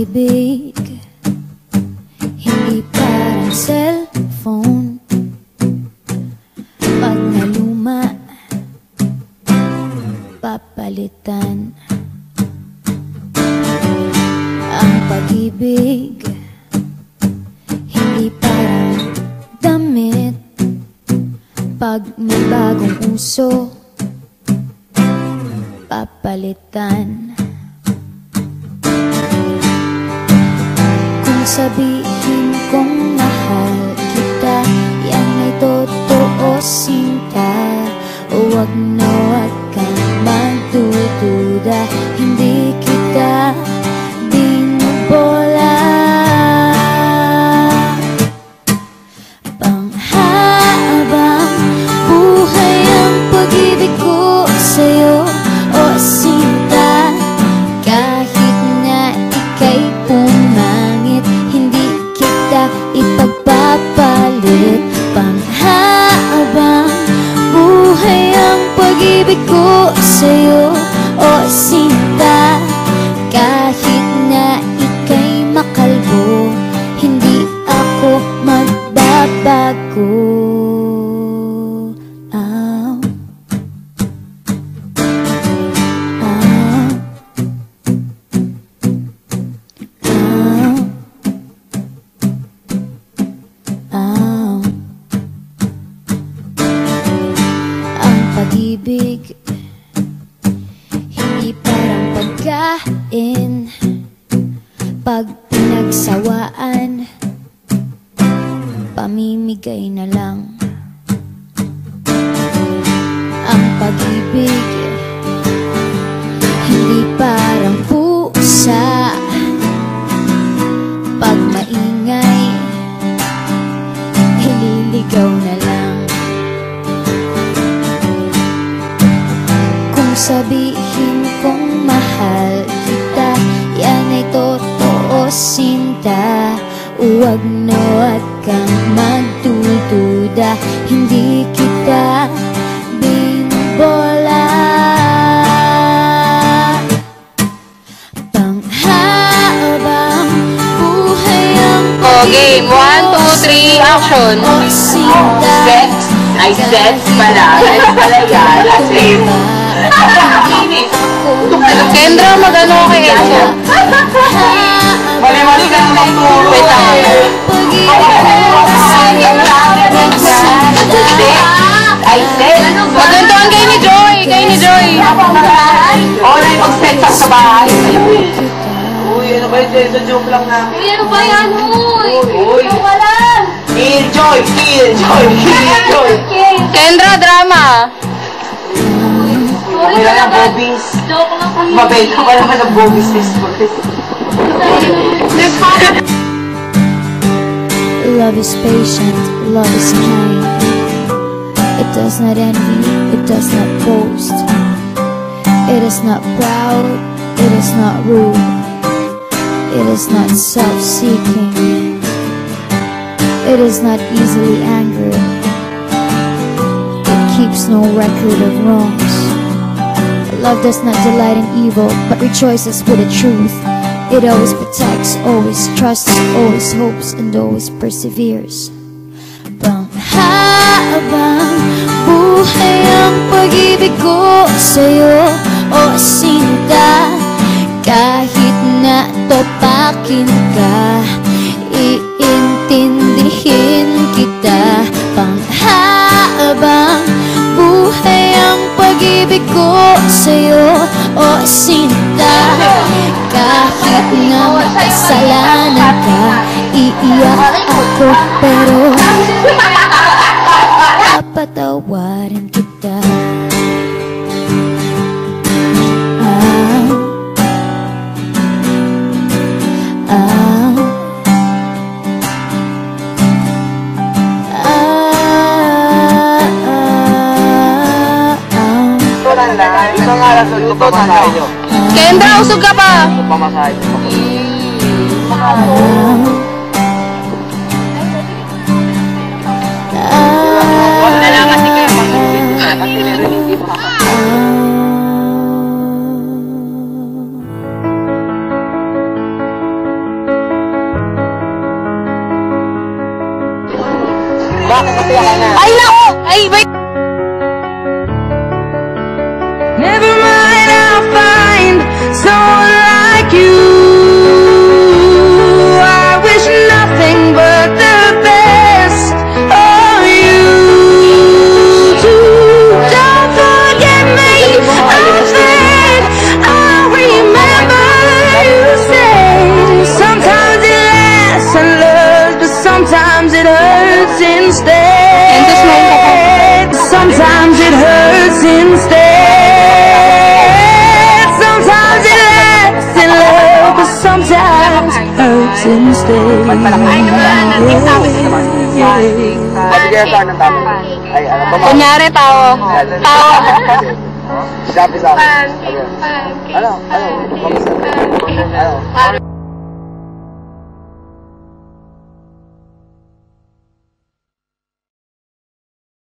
pag-ibig hindi parang cellphone. Pag naluma, papalitan. Ang pag-ibig hindi parang damit. Pag may bagong uso, papalitan. Kung sabihin kong mahal kita, yan ay totoo, sinta. Huwag na huwag kang magdududa, hindi kita binubola. Panghabang buhay ang pag-ibig ko sa'yo, o sinta. Kahit na ika'y pumangit, hindi kita ipagpapalit. Panghabang buhay ang pag-ibig ko sa'yo, o sinta. Kahit na ika'y makalbo, hindi ako magbabago. Pag-ibig hindi parang pagkain. Pag pinagsawaan, pamimigay na lang. Ang pag-ibig hindi parang pusa. Pag maingay, hililigaw na lang. Sabihin kong mahal kita, yan ay totoo, sinta. Huwag na huwag kang magdududa, hindi kita binubola. Panghabang buhay ang game, 1, 2, 3, action. Set, I set pala. Ay pala yan. Same. Kendra, mag-ano kay Enzo? Mali-mali ka naman po. Wait lang. I said. Magantuan kayo ni Joy. Kayo ni Joy. Oo na yung mag-set up sa bahay. Uy, ano ba yun? Joke lang na. Uy, ano ba yan? Uy. Kill Joy! Kill Joy! Kill Joy! Kendra, drama. Wala ng bobbies. Mabay ka pa naman ng bobbies this morning. Love is patient, love is kind. It does not envy, it does not boast. It is not proud, it is not rude. It is not self-seeking. It is not easily angered. It keeps no record of wrongs. Love does not delight in evil, but rejoices with the truth. It always protects, always trusts, always hopes, and always perseveres. Panghabang buhay ang pag-ibig ko sa'yo, o sinta. Kahit na topakin ka, iintindihin kita. Panghabang buhay ang pag-ibig ko sa'yo, o sinta. Kahit na makasalanan ka, iiyak ako, pero papatawarin kita. Kendra, usog ka pa. Pamasahe. Wala lang kasi kayo Ay, nako! Ay, wait! Never mind, I'll find someone like you. I wish nothing but the best of you too. Don't forget me, I think I remember you said sometimes it lasts and loves, but sometimes it hurts instead. Sometimes it hurts instead. Sometimes hurts instead. Ay, naman, nagsasabi ko naman. Pabigyan sa ng tao. Ay, ano ba? Kunyari, tao. Tao. Sabi sa akin. Ano? Kamusta? Ano?